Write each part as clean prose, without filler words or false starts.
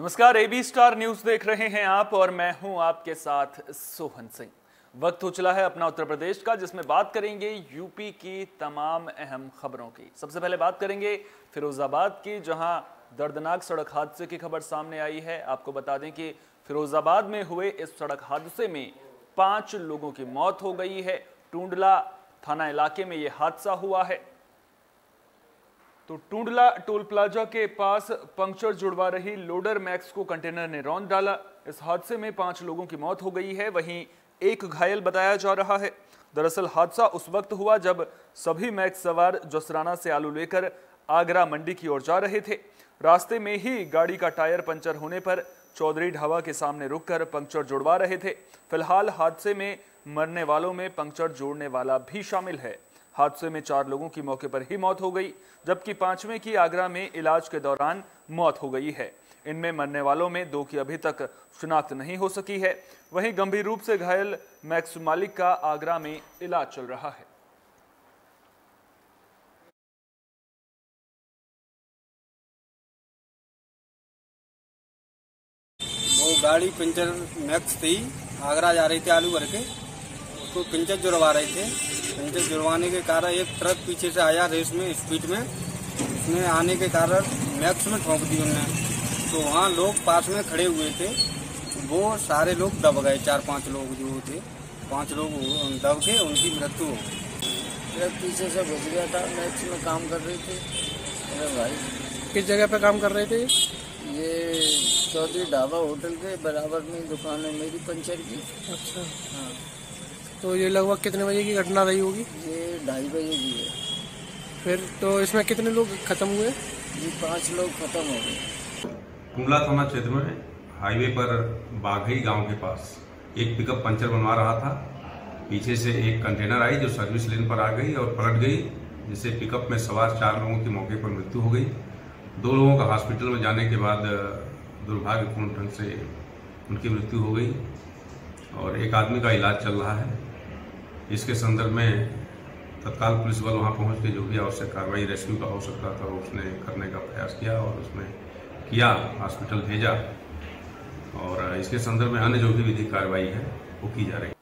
नमस्कार, AB star news देख रहे हैं आप और मैं हूं आपके साथ सोहन सिंह। वक्त हो चला है अपना उत्तर प्रदेश का, जिसमें बात करेंगे यूपी की तमाम अहम खबरों की। सबसे पहले बात करेंगे फिरोजाबाद की, जहां दर्दनाक सड़क हादसे की खबर सामने आई है। आपको बता दें कि फिरोजाबाद में हुए इस सड़क हादसे में 5 लोगों की मौत हो गई है। टूंडला थाना इलाके में यह हादसा हुआ है। तो टूंडला टोल प्लाजा के पास पंक्चर जुड़वा रही लोडर मैक्स को कंटेनर ने रौंद डाला। इस हादसे में 5 लोगों की मौत हो गई है, वहीं एक घायल बताया जा रहा है। दरअसल हादसा उस वक्त हुआ जब सभी मैक्स सवार जसराना से आलू लेकर आगरा मंडी की ओर जा रहे थे। रास्ते में ही गाड़ी का टायर पंचर होने पर चौधरी ढाबा के सामने रुककर पंक्चर जुड़वा रहे थे। फिलहाल हादसे में मरने वालों में पंक्चर जोड़ने वाला भी शामिल है। हादसे में 4 लोगों की मौके पर ही मौत हो गई, जबकि 5वें की आगरा में इलाज के दौरान मौत हो गई है। इनमें मरने वालों में 2 की अभी तक शिनाख्त नहीं हो सकी है। वहीं गंभीर रूप से घायल मैक्स मालिक का आगरा में इलाज चल रहा है। वो गाड़ी पंचर मैक्स थी, आगरा जा रही थी आलू भर के, उसको पंचर जुड़वा रहे थे। पंचर जुड़वाने के कारण एक ट्रक पीछे से आया रेस में स्पीड में, उसमें आने के कारण मैक्स में ठोक दी उन्होंने। तो वहाँ लोग पास में खड़े हुए थे, वो सारे लोग दब गए। 4-5 लोग जो थे, 5 लोग दब के उनकी मृत्यु हो गई। ट्रक पीछे से घुस गया था। मैक्स में काम कर रहे थे मेरे भाई। किस जगह पे काम कर रहे थे? ये चौधरी ढाबा होटल के बराबर में दुकान है मेरी पंचर की। अच्छा, हाँ। तो ये लगभग कितने बजे की घटना रही होगी? ये 2:30 बजे की है। फिर तो इसमें कितने लोग खत्म हुए? ये 5 लोग खत्म हो गए। टूंडला थाना क्षेत्र में हाईवे पर बाघई गांव के पास एक पिकअप पंचर बनवा रहा था। पीछे से एक कंटेनर आई जो सर्विस लेन पर आ गई और पलट गई, जिससे पिकअप में सवार 4 लोगों की मौके पर मृत्यु हो गई। 2 लोगों का हॉस्पिटल में जाने के बाद दुर्भाग्यपूर्ण ढंग से उनकी मृत्यु हो गई और एक आदमी का इलाज चल रहा है। इसके संदर्भ में तत्काल पुलिस बल वहां पहुंच के जो भी आवश्यक कार्रवाई रेस्क्यू का हो सकता था उसने करने का प्रयास किया और उसमें किया, हॉस्पिटल भेजा और इसके संदर्भ में अन्य जो भी विधिक कार्रवाई है वो की जा रही है।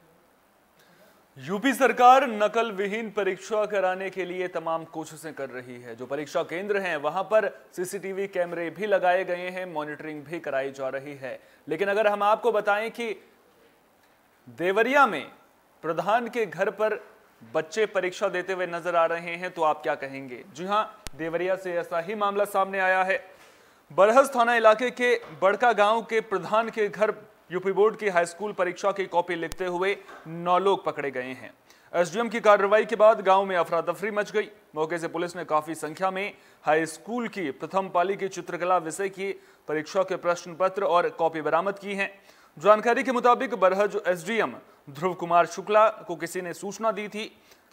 यूपी सरकार नकल विहीन परीक्षा कराने के लिए तमाम कोशिशें कर रही है। जो परीक्षा केंद्र हैं वहां पर सीसीटीवी कैमरे भी लगाए गए हैं, मॉनिटरिंग भी कराई जा रही है। लेकिन अगर हम आपको बताएं कि देवरिया में प्रधान के घर पर बच्चे परीक्षा देते हुए नजर आ रहे हैं तो आप क्या कहेंगे? जी हां, देवरिया से ऐसा ही मामला सामने आया है। बरहज थाना इलाके के बड़का गांव के प्रधान के घर यूपी बोर्ड की हाई स्कूल परीक्षा की कॉपी लिखते हुए 9 लोग पकड़े गए हैं। एसडीएम की कार्रवाई के बाद गांव में अफरा तफरी मच गई। मौके से पुलिस ने काफी संख्या में हाई स्कूल की प्रथम पाली की चित्रकला विषय की परीक्षा के प्रश्न पत्र और कॉपी बरामद की हैं। जानकारी के मुताबिक बरहज एसडीएम ध्रुव कुमार शुक्ला को किसी ने सूचना दी थी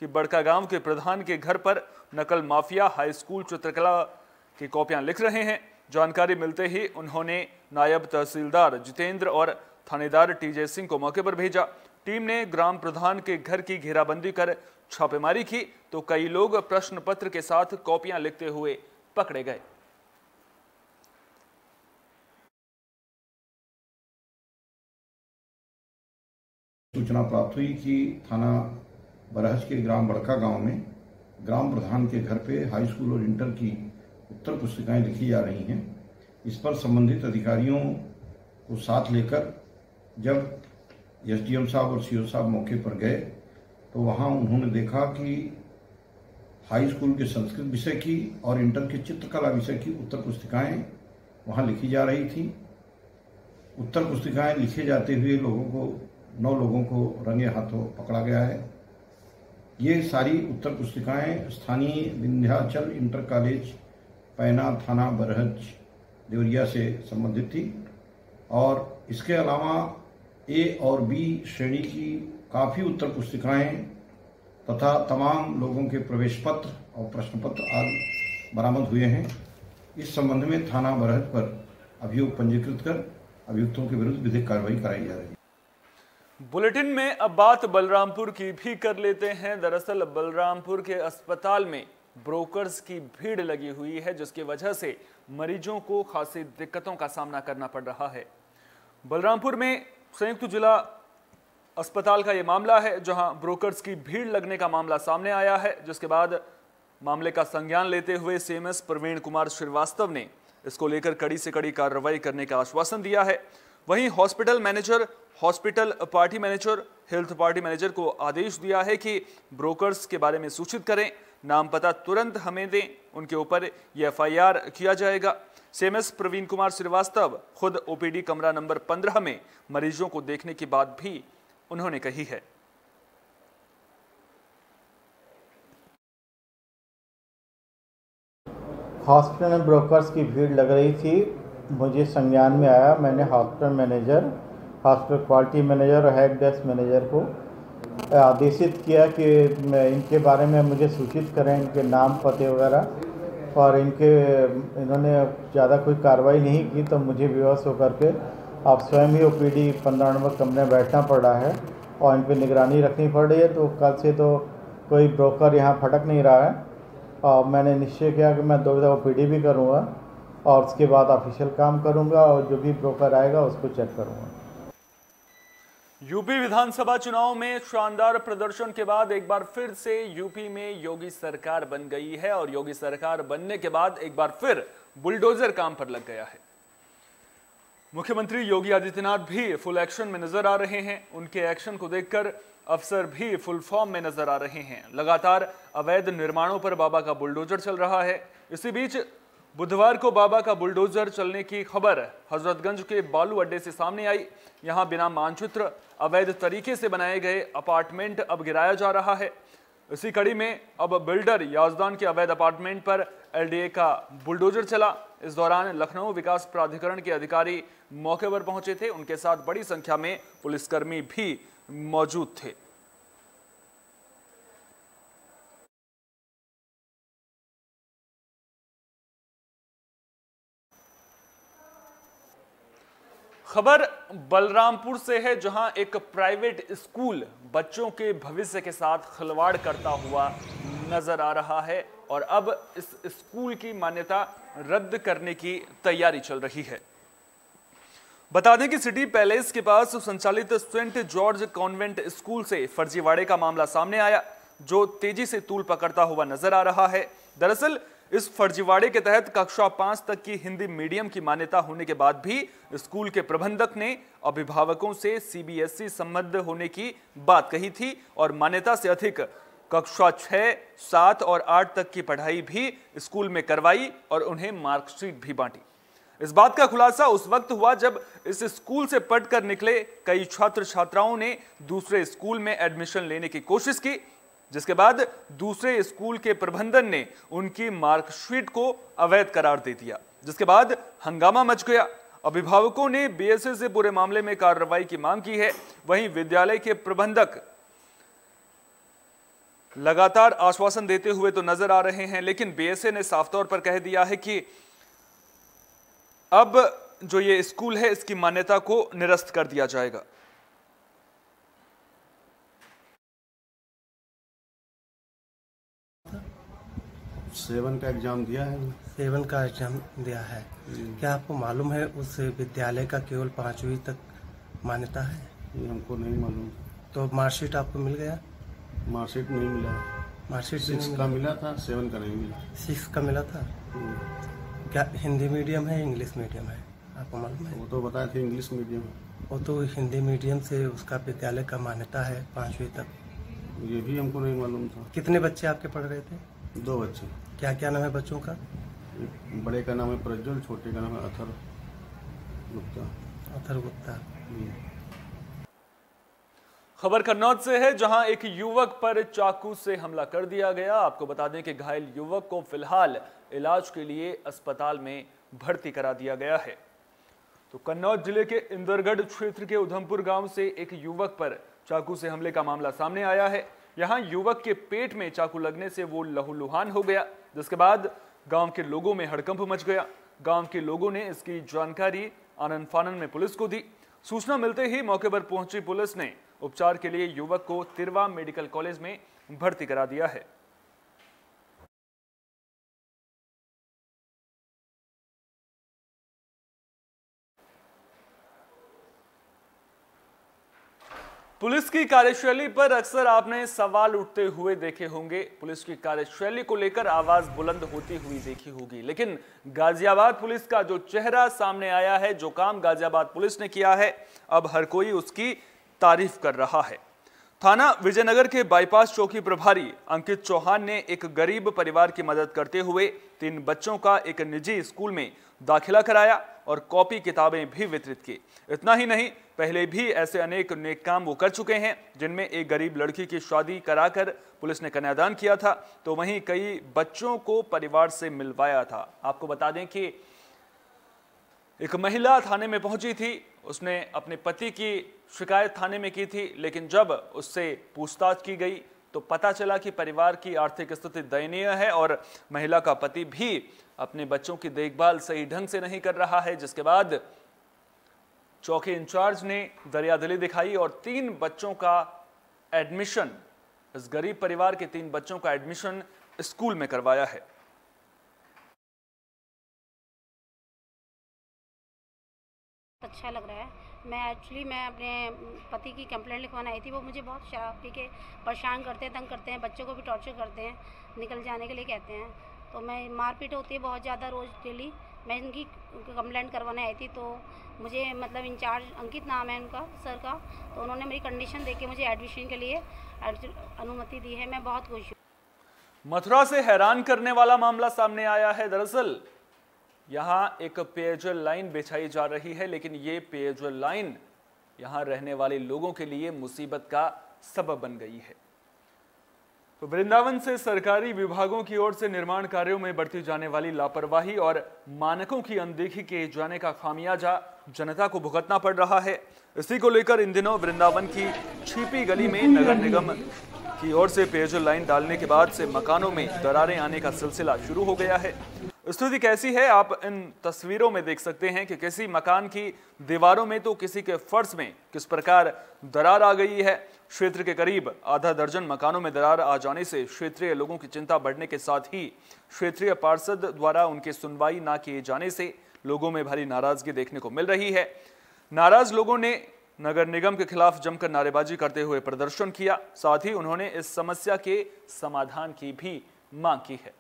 कि बड़का गांव के प्रधान के घर पर नकल माफिया हाई स्कूल चित्रकला की कॉपियां लिख रहे हैं। जानकारी मिलते ही उन्होंने नायब तहसीलदार जितेंद्र और थानेदार टीजे सिंह को मौके पर भेजा। टीम ने ग्राम प्रधान के घर की घेराबंदी कर छापेमारी की तो कई लोग प्रश्न पत्र के साथ कॉपियां लिखते हुए पकड़े गए। सूचना प्राप्त हुई कि थाना बरहज के ग्राम बड़का गांव में ग्राम प्रधान के घर पे हाई स्कूल और इंटर की उत्तर पुस्तिकाएं लिखी जा रही हैं। इस पर संबंधित अधिकारियों को साथ लेकर जब एसडीएम साहब और सीओ साहब मौके पर गए तो वहां उन्होंने देखा कि हाई स्कूल के संस्कृत विषय की और इंटर के चित्रकला विषय की उत्तर पुस्तिकाएं वहां लिखी जा रही थी। उत्तर पुस्तिकाएं लिखे जाते हुए 9 लोगों को रंगे हाथों पकड़ा गया है। ये सारी उत्तर पुस्तिकाएं स्थानीय विंध्याचल इंटर कॉलेज पैना थाना बरहज देवरिया से संबंधित थी और इसके अलावा ए और बी श्रेणी की काफ़ी उत्तर पुस्तिकाएं तथा तमाम लोगों के प्रवेश पत्र और प्रश्न पत्र आदि बरामद हुए हैं। इस संबंध में थाना बरहज पर अभियोग पंजीकृत कर अभियुक्तों के विरुद्ध विधिक कार्रवाई कराई जा रही है। बुलेटिन में अब बात बलरामपुर की भी कर लेते हैं। दरअसल बलरामपुर के अस्पताल में ब्रोकर्स की भीड़ लगी हुई है, जिसकी वजह से मरीजों को खासी दिक्कतों का सामना करना पड़ रहा है। बलरामपुर में संयुक्त जिला अस्पताल का यह मामला है, जहां ब्रोकर्स की भीड़ लगने का मामला सामने आया है, जिसके बाद मामले का संज्ञान लेते हुए सीएमएस प्रवीण कुमार श्रीवास्तव ने इसको लेकर कड़ी से कड़ी कार्रवाई करने का आश्वासन दिया है। वहीं hospital manager, hospital party manager, health party manager को आदेश दिया है कि ब्रोकर्स के बारे में सूचित करें, नाम पता तुरंत हमें दें, उनके ऊपर यह एफआईआर किया जाएगा। सीएमएस प्रवीण कुमार श्रीवास्तव खुद ओपीडी कमरा नंबर 15 में मरीजों को देखने की बात भी उन्होंने कही है। हॉस्पिटल में ब्रोकर्स की भीड़ लग रही थी, मुझे संज्ञान में आया। मैंने hospital manager, hospital quality manager और हेल्प डेस्क मैनेजर को आदेशित किया कि इनके बारे में मुझे सूचित करें, इनके नाम पते वगैरह, और इन्होंने ज़्यादा कोई कार्रवाई नहीं की तो मुझे विवश होकर के अब स्वयं ही ओपीडी 15 नंबर कमरे में बैठना पड़ रहा है और इन पर निगरानी रखनी पड़ रही है। तो कल से तो कोई ब्रोकर यहाँ फटक नहीं रहा है और मैंने निश्चय किया कि मैं 2 बजे ओपीडी भी करूँगा और उसके बाद ऑफिशियल काम करूँगा और जो भी ब्रोकर आएगा उसको चेक करूँगा। यूपी विधानसभा चुनाव में शानदार प्रदर्शन के बाद एक बार फिर से यूपी में योगी सरकार बन गई है और योगी सरकार बनने के बाद एक बार फिर बुलडोजर काम पर लग गया है। मुख्यमंत्री योगी आदित्यनाथ भी फुल एक्शन में नजर आ रहे हैं। उनके एक्शन को देखकर अफसर भी फुल फॉर्म में नजर आ रहे हैं। लगातार अवैध निर्माणों पर बाबा का बुलडोजर चल रहा है। इसी बीच बुधवार को बाबा का बुलडोजर चलने की खबर हजरतगंज के बालू अड्डे से सामने आई। यहां बिना मानचित्र अवैध तरीके से बनाए गए अपार्टमेंट अब गिराया जा रहा है। इसी कड़ी में अब बिल्डर याजदान के अवैध अपार्टमेंट पर एलडीए का बुलडोजर चला। इस दौरान लखनऊ विकास प्राधिकरण के अधिकारी मौके पर पहुंचे थे। उनके साथ बड़ी संख्या में पुलिसकर्मी भी मौजूद थे। खबर बलरामपुर से है, जहां एक प्राइवेट स्कूल बच्चों के भविष्य के साथ खिलवाड़ करता हुआ नजर आ रहा है और अब इस स्कूल की मान्यता रद्द करने की तैयारी चल रही है। बता दें कि सिटी पैलेस के पास संचालित सेंट जॉर्ज कॉन्वेंट स्कूल से फर्जीवाड़े का मामला सामने आया, जो तेजी से तूल पकड़ता हुआ नजर आ रहा है। दरअसल इस फर्जीवाड़े के तहत कक्षा 5 तक की हिंदी मीडियम की मान्यता होने के बाद भी स्कूल के प्रबंधक ने अभिभावकों से सीबीएसई संबद्ध होने की बात कही थी और मान्यता से अधिक कक्षा 6, 7 और 8 तक की पढ़ाई भी स्कूल में करवाई और उन्हें मार्कशीट भी बांटी। इस बात का खुलासा उस वक्त हुआ जब इस स्कूल से पढ़कर निकले कई छात्र छात्राओं ने दूसरे स्कूल में एडमिशन लेने की कोशिश की, जिसके बाद दूसरे स्कूल के प्रबंधन ने उनकी मार्कशीट को अवैध करार दे दिया, जिसके बाद हंगामा मच गया। अभिभावकों ने बीएसए से पूरे मामले में कार्रवाई की मांग की है। वहीं विद्यालय के प्रबंधक लगातार आश्वासन देते हुए तो नजर आ रहे हैं, लेकिन बीएसए ने साफ तौर पर कह दिया है कि अब जो ये स्कूल है इसकी मान्यता को निरस्त कर दिया जाएगा। सेवन का एग्जाम दिया है। 7 का एग्जाम दिया है। क्या आपको मालूम है उस विद्यालय का केवल 5वीं तक मान्यता है? ये हमको नहीं मालूम। तो मार्कशीट आपको मिल गया? मार्कशीट नहीं मिला। मार्कशीट 6 का मिला था, 7 का नहीं मिला। 6 का मिला था। क्या हिंदी मीडियम है, इंग्लिश मीडियम है, आपको मालूम है? वो तो बताए थे इंग्लिश मीडियम है। वो तो हिंदी मीडियम से उसका विद्यालय का मान्यता है 5वीं तक। ये भी हमको नहीं मालूम था। कितने बच्चे आपके पढ़ रहे थे? 2 बच्चे। क्या क्या नाम है बच्चों का? बड़े का नाम है प्रज्वल, छोटे का नाम है अथर गुप्ता। अथर गुप्ता। खबर कन्नौज से है, जहां एक युवक पर चाकू से हमला कर दिया गया। आपको बता दें कि घायल युवक को फिलहाल इलाज के लिए अस्पताल में भर्ती करा दिया गया है। तो कन्नौज जिले के इंदरगढ़ क्षेत्र के उधमपुर गांव से एक युवक पर चाकू से हमले का मामला सामने आया है। यहां युवक के पेट में चाकू लगने से वो लहूलुहान हो गया, जिसके बाद गांव के लोगों में हड़कंप मच गया। गांव के लोगों ने इसकी जानकारी आनन फानन में पुलिस को दी। सूचना मिलते ही मौके पर पहुंची पुलिस ने उपचार के लिए युवक को तिरवा मेडिकल कॉलेज में भर्ती करा दिया है। पुलिस की कार्यशैली पर अक्सर आपने सवाल उठते हुए देखे होंगे, पुलिस की कार्यशैली को लेकर आवाज बुलंद होती हुई देखी होगी, लेकिन गाजियाबाद पुलिस का जो चेहरा सामने आया है, जो काम गाजियाबाद पुलिस ने किया है, अब हर कोई उसकी तारीफ कर रहा है। थाना विजयनगर के बाईपास चौकी प्रभारी अंकित चौहान ने एक गरीब परिवार की मदद करते हुए 3 बच्चों का एक निजी स्कूल में दाखिला कराया और कॉपी किताबें भी वितरित की। इतना ही नहीं, पहले भी ऐसे अनेक नेक काम वो कर चुके हैं, जिनमें एक गरीब लड़की की शादी कराकर पुलिस ने कन्यादान किया था, तो वहीं कई बच्चों को परिवार से मिलवाया था। आपको बता दें कि एक महिला थाने में पहुंची थी, उसने अपने पति की शिकायत थाने में की थी, लेकिन जब उससे पूछताछ की गई तो पता चला कि परिवार की आर्थिक स्थिति दयनीय है और महिला का पति भी अपने बच्चों की देखभाल सही ढंग से नहीं कर रहा है, जिसके बाद चौकी इंचार्ज ने दरियादिली दिखाई और 3 बच्चों का एडमिशन, इस गरीब परिवार के 3 बच्चों का एडमिशन स्कूल में करवाया है। अच्छा लग रहा है। मैं अपने पति की कंप्लेंट लिखवाने आई थी। वो मुझे बहुत शराब पी के परेशान करते हैं, तंग करते हैं, बच्चों को भी टॉर्चर करते हैं, निकल जाने के लिए कहते हैं। तो मैं मारपीट होती है बहुत ज़्यादा रोज़ डेली। मैं इनकी कंप्लेंट करवाने आई थी, तो मुझे मतलब इंचार्ज अंकित नाम है उनका, सर का, तो उन्होंने मेरी कंडीशन देख के मुझे एडमिशन के लिए अनुमति दी है। मैं बहुत खुश हूँ। मथुरा से हैरान करने वाला मामला सामने आया है। दरअसल यहां एक पेयजल लाइन बिछाई जा रही है, लेकिन ये पेयजल लाइन यहां रहने वाले लोगों के लिए मुसीबत का सबब बन गई है। तो वृंदावन से सरकारी विभागों की ओर से निर्माण कार्यों में बरती जाने वाली लापरवाही और मानकों की अनदेखी किए जाने का खामियाजा जनता को भुगतना पड़ रहा है। इसी को लेकर इन दिनों वृंदावन की छिपी गली में नगर निगम की ओर से पेयजल लाइन डालने के बाद से मकानों में दरारें आने का सिलसिला शुरू हो गया है। स्थिति कैसी है आप इन तस्वीरों में देख सकते हैं कि किसी मकान की दीवारों में तो किसी के फर्श में किस प्रकार दरार आ गई है। क्षेत्र के करीब आधा दर्जन मकानों में दरार आ जाने से क्षेत्रीय लोगों की चिंता बढ़ने के साथ ही क्षेत्रीय पार्षद द्वारा उनकी सुनवाई न किए जाने से लोगों में भारी नाराजगी देखने को मिल रही है। नाराज लोगों ने नगर निगम के खिलाफ जमकर नारेबाजी करते हुए प्रदर्शन किया, साथ ही उन्होंने इस समस्या के समाधान की भी मांग की है।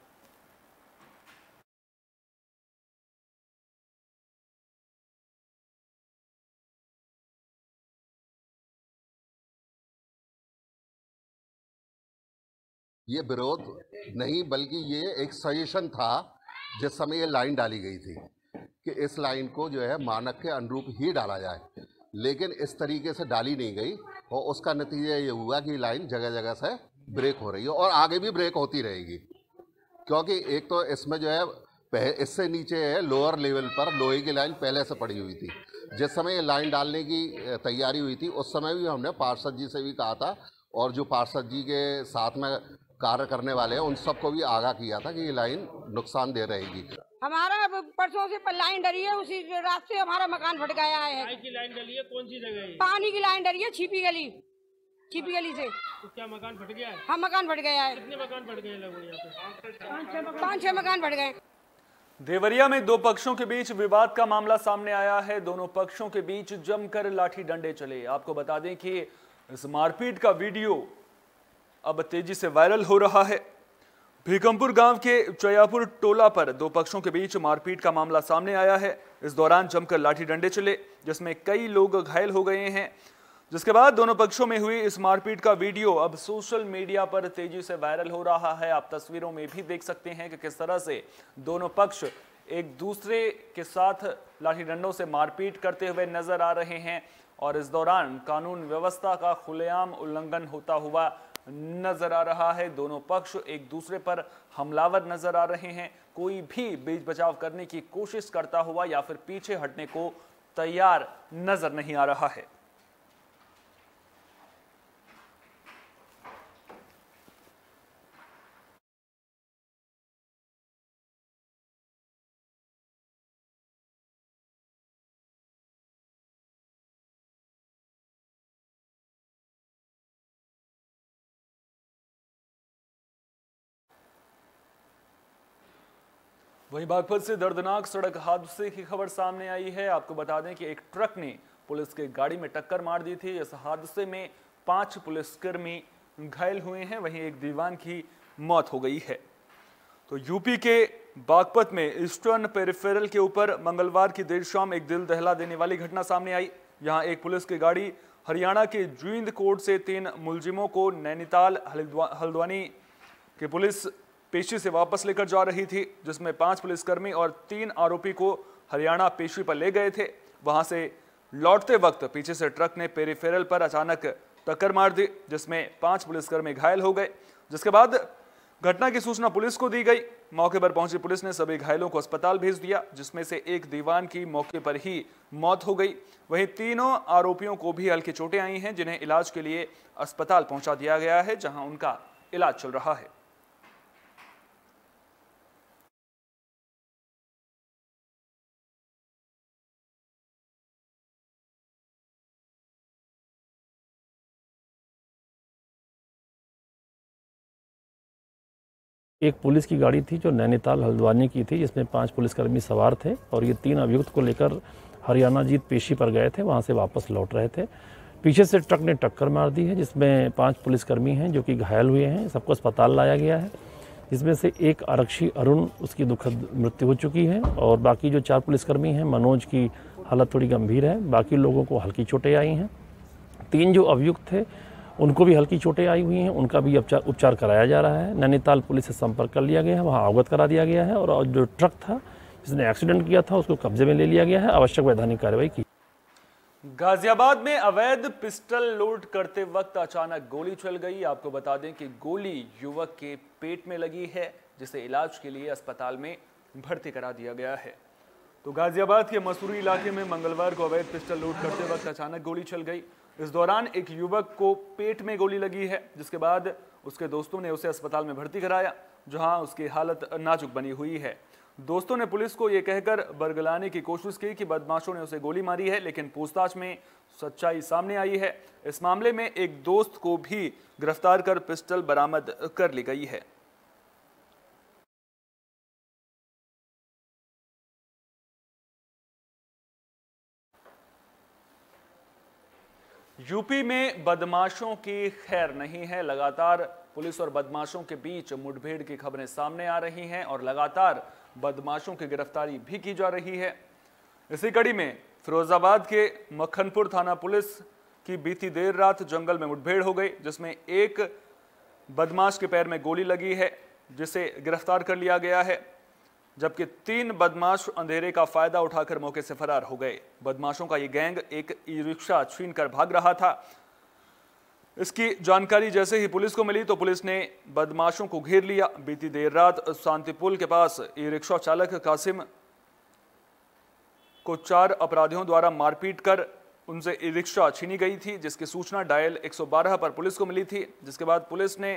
ये विरोध नहीं बल्कि ये एक सजेशन था जिस समय ये लाइन डाली गई थी कि इस लाइन को जो है मानक के अनुरूप ही डाला जाए, लेकिन इस तरीके से डाली नहीं गई और उसका नतीजा ये हुआ कि लाइन जगह जगह से ब्रेक हो रही है और आगे भी ब्रेक होती रहेगी। क्योंकि एक तो इसमें जो है इससे नीचे है लोअर लेवल पर लोहे की लाइन पहले से पड़ी हुई थी। जिस समय ये लाइन डालने की तैयारी हुई थी उस समय भी हमने पार्षद जी से भी कहा था और जो पार्षद जी के साथ में कार्य करने वाले हैं उन सबको भी आगाह किया था कि ये लाइन नुकसानदेह रहेगी। हमारा परसों से लाइन डली है, उसी रात से हमारा मकान फट गया है। की लाइन डली है, कौन सी जगह है? पानी की लाइन डली है, छिपी गली से। तो क्या मकान फट गया है? हाँ, मकान फट गया है। कितने मकान फट गए लगभग यहाँ पे? 5-6 मकान फट गए। देवरिया में 2 पक्षों के बीच विवाद का मामला सामने आया है। दोनों पक्षों के बीच जमकर लाठी डंडे चले। आपको बता दें कि इस मारपीट का वीडियो अब तेजी से वायरल हो रहा है। भीकमपुर गांव के चयापुर टोला पर 2 पक्षों के बीच मारपीट का मामला सामने आया है। इस दौरान जमकर लाठी डंडे चले, जिसमें कई लोग घायल हो गए हैं, जिसके बाद दोनों पक्षों में हुई इस मारपीट का वीडियो अब सोशल मीडिया पर तेजी से वायरल हो रहा है। आप तस्वीरों में भी देख सकते हैं कि किस तरह से दोनों पक्ष एक दूसरे के साथ लाठी डंडों से मारपीट करते हुए नजर आ रहे हैं और इस दौरान कानून व्यवस्था का खुलेआम उल्लंघन होता हुआ नजर आ रहा है। दोनों पक्ष एक दूसरे पर हमलावर नजर आ रहे हैं। कोई भी बीच बचाव करने की कोशिश करता हुआ या फिर पीछे हटने को तैयार नजर नहीं आ रहा है। वहीं बागपत से दर्दनाक सड़क हादसे की खबर सामने आई है। आपको बता दें कि एक ट्रक ने पुलिस के गाड़ी में टक्कर मार दी थी। इस हादसे में 5 पुलिसकर्मी घायल हुए हैं, वहीं एक दीवान की मौत हो गई है। तो यूपी के बागपत में ईस्टर्न पेरिफेरल के ऊपर मंगलवार की देर शाम एक दिल दहला देने वाली घटना सामने आई। यहां एक पुलिस की गाड़ी हरियाणा के जींद कोर्ट से 3 मुलजिमों को नैनीताल हल्द्वानी के पुलिस पेशी से वापस लेकर जा रही थी, जिसमें 5 पुलिसकर्मी और 3 आरोपी को हरियाणा पेशी पर ले गए थे। वहां से लौटते वक्त पीछे से ट्रक ने पेरिफेरल पर अचानक टक्कर मार दी, जिसमें 5 पुलिसकर्मी घायल हो गए। जिसके बाद घटना की सूचना पुलिस को दी गई। मौके पर पहुंची पुलिस ने सभी घायलों को अस्पताल भेज दिया, जिसमें से एक दीवान की मौके पर ही मौत हो गई। वहीं तीनों आरोपियों को भी हल्की चोटें आई हैं, जिन्हें इलाज के लिए अस्पताल पहुंचा दिया गया है, जहां उनका इलाज चल रहा है। एक पुलिस की गाड़ी थी जो नैनीताल हल्द्वानी की थी, जिसमें 5 पुलिसकर्मी सवार थे और ये 3 अभियुक्त को लेकर हरियाणा जीत पेशी पर गए थे, वहाँ से वापस लौट रहे थे। पीछे से ट्रक ने टक्कर मार दी है, जिसमें 5 पुलिसकर्मी हैं जो कि घायल हुए हैं। सबको अस्पताल लाया गया है, जिसमें से एक आरक्षी अरुण, उसकी दुखद मृत्यु हो चुकी है और बाकी जो 4 पुलिसकर्मी हैं, मनोज की हालत थोड़ी गंभीर है, बाकी लोगों को हल्की चोटें आई हैं। 3 जो अभियुक्त थे उनको भी हल्की चोटें आई हुई हैं, उनका भी उपचार कराया जा रहा है। नैनीताल पुलिस से संपर्क कर लिया गया है, वहाँ अवगत करा दिया गया है और जो ट्रक था जिसने एक्सीडेंट किया था उसको कब्जे में ले लिया गया है, आवश्यक वैधानिक कार्रवाई की। गाजियाबाद में अवैध पिस्टल लोड करते वक्त अचानक गोली चल गई। आपको बता दें कि गोली युवक के पेट में लगी है, जिसे इलाज के लिए अस्पताल में भर्ती करा दिया गया है। तो गाजियाबाद के मसूरी इलाके में मंगलवार को अवैध पिस्टल लोड करते वक्त अचानक गोली चल गई। इस दौरान एक युवक को पेट में गोली लगी है, जिसके बाद उसके दोस्तों ने उसे अस्पताल में भर्ती कराया, जहां उसकी हालत नाजुक बनी हुई है। दोस्तों ने पुलिस को यह कहकर बरगलाने की कोशिश की कि बदमाशों ने उसे गोली मारी है, लेकिन पूछताछ में सच्चाई सामने आई है। इस मामले में एक दोस्त को भी गिरफ्तार कर पिस्टल बरामद कर ली गई है। यूपी में बदमाशों की खैर नहीं है। लगातार पुलिस और बदमाशों के बीच मुठभेड़ की खबरें सामने आ रही हैं और लगातार बदमाशों की गिरफ्तारी भी की जा रही है। इसी कड़ी में फिरोजाबाद के मक्खनपुर थाना पुलिस की बीती देर रात जंगल में मुठभेड़ हो गई, जिसमें एक बदमाश के पैर में गोली लगी है, जिसे गिरफ्तार कर लिया गया है, जबकि 3 बदमाश अंधेरे का फायदा उठाकर मौके से फरार हो गए। बदमाशों का ये गैंग एक ई-रिक्शा छीनकर भाग रहा था। इसकी जानकारी जैसे ही पुलिस को मिली तो पुलिस ने बदमाशों को घेर लिया। बीती देर रात शांतिपुल के पास ई-रिक्शा चालक कासिम को 4 अपराधियों द्वारा मारपीट कर उनसे ई-रिक्शा छीनी गई थी, जिसकी सूचना डायल 112 पर पुलिस को मिली थी। जिसके बाद पुलिस ने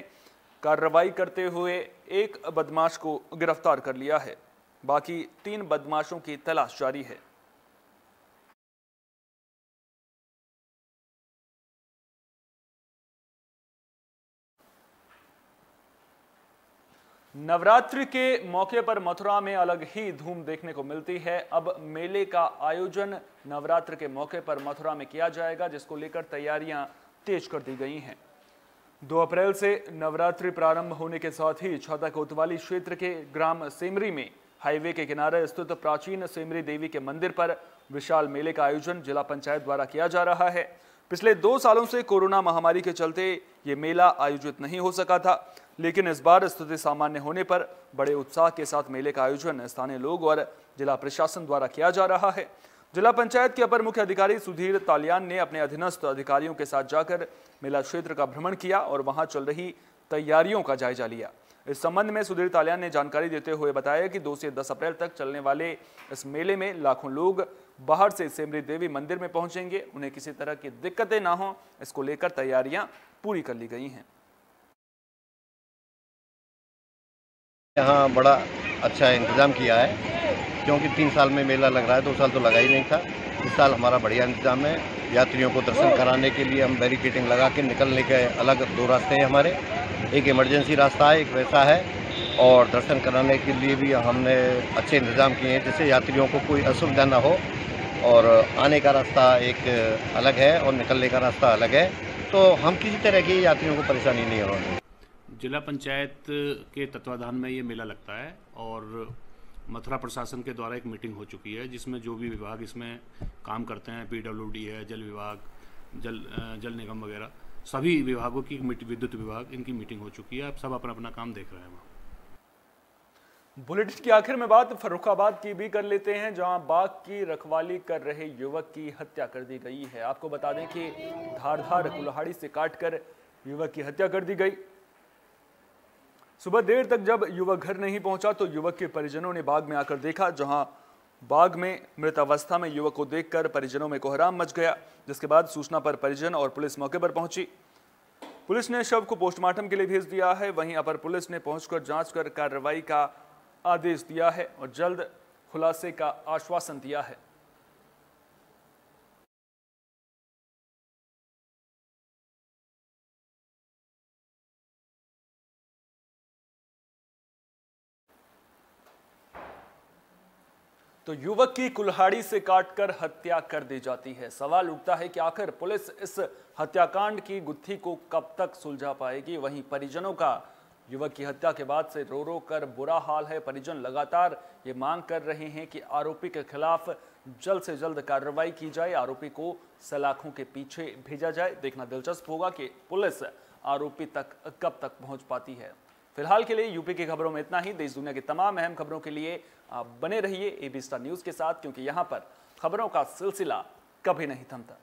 कार्रवाई करते हुए एक बदमाश को गिरफ्तार कर लिया है। बाकी 3 बदमाशों की तलाश जारी है। नवरात्रि के मौके पर मथुरा में अलग ही धूम देखने को मिलती है। अब मेले का आयोजन नवरात्र के मौके पर मथुरा में किया जाएगा, जिसको लेकर तैयारियां तेज कर दी गई हैं। 2 अप्रैल से नवरात्रि प्रारंभ होने के साथ ही छाता कोतवाली क्षेत्र के ग्राम सेमरी में हाईवे के किनारे स्थित प्राचीन सेमरी देवी के मंदिर पर विशाल मेले का आयोजन जिला पंचायत द्वारा किया जा रहा है। पिछले 2 सालों से कोरोना महामारी के चलते ये मेला आयोजित नहीं हो सका था, लेकिन इस बार स्थिति सामान्य होने पर बड़े उत्साह के साथ मेले का आयोजन स्थानीय लोग और जिला प्रशासन द्वारा किया जा रहा है। जिला पंचायत के अपर मुख्य अधिकारी सुधीर तालियान ने अपने अधीनस्थ अधिकारियों के साथ जाकर मेला क्षेत्र का भ्रमण किया और वहां चल रही तैयारियों का जायजा लिया। इस संबंध में सुधीर तालियान ने जानकारी देते हुए बताया कि 2 से 10 अप्रैल तक चलने वाले इस मेले में लाखों लोग बाहर से सेमरी देवी मंदिर में पहुंचेंगे। उन्हें किसी तरह की दिक्कतें ना हो, इसको लेकर तैयारियां पूरी कर ली गई हैं। यहाँ बड़ा अच्छा इंतजाम किया है, क्योंकि 3 साल में मेला लग रहा है, 2 साल तो लगा ही नहीं था। इस साल हमारा बढ़िया इंतजाम है। यात्रियों को दर्शन कराने के लिए हम बैरिकेडिंग लगा के निकलने के अलग 2 रास्ते हैं हमारे। एक इमरजेंसी रास्ता है, एक वैसा है, और दर्शन कराने के लिए भी हमने अच्छे इंतजाम किए हैं, जिससे यात्रियों को कोई असुविधा ना हो। और आने का रास्ता एक अलग है और निकलने का रास्ता अलग है। तो हम किसी तरह की यात्रियों को परेशानी नहीं होगी। जिला पंचायत के तत्वाधान में ये मेला लगता है और मथुरा प्रशासन के द्वारा एक मीटिंग हो चुकी है जिसमें जो भी विभाग इसमें काम करते हैं, PWD है, जल विभाग, जल निगम वगैरह, सभी विभागों की विद्युत विभाग, इनकी मीटिंग हो चुकी है। अब सब अपना अपना काम देख रहे हैं। बुलेटिन की आखिर में बात फर्रुखाबाद की भी कर लेते हैं, जहां बाघ की रखवाली कर रहे युवक की हत्या कर दी गई है। आपको बता दें कि धारदार कुल्हाड़ी से काटकर युवक की हत्या कर दी गई। सुबह देर तक जब युवक घर नहीं पहुंचा तो युवक के परिजनों ने बाग में आकर देखा, जहां बाग में मृत अवस्था में युवक को देखकर परिजनों में कोहराम मच गया। जिसके बाद सूचना पर परिजन और पुलिस मौके पर पहुंची। पुलिस ने शव को पोस्टमार्टम के लिए भेज दिया है। वहीं अपर पुलिस ने पहुंचकर जांच कर कार्रवाई का आदेश दिया है और जल्द खुलासे का आश्वासन दिया है। तो युवक की कुल्हाड़ी से काटकर हत्या कर दी जाती है। सवाल उठता है कि आखिर पुलिस इस हत्याकांड की गुत्थी को कब तक सुलझा पाएगी। वहीं परिजनों का युवक की हत्या के बाद से रो रो कर बुरा हाल है। परिजन लगातार ये मांग कर रहे हैं कि आरोपी के खिलाफ जल्द से जल्द कार्रवाई की जाए, आरोपी को सलाखों के पीछे भेजा जाए। देखना दिलचस्प होगा कि पुलिस आरोपी तक कब तक पहुंच पाती है। फिलहाल के लिए यूपी की खबरों में इतना ही। देश दुनिया की तमाम अहम खबरों के लिए आप बने रहिए AB स्टार न्यूज के साथ, क्योंकि यहां पर खबरों का सिलसिला कभी नहीं थमता।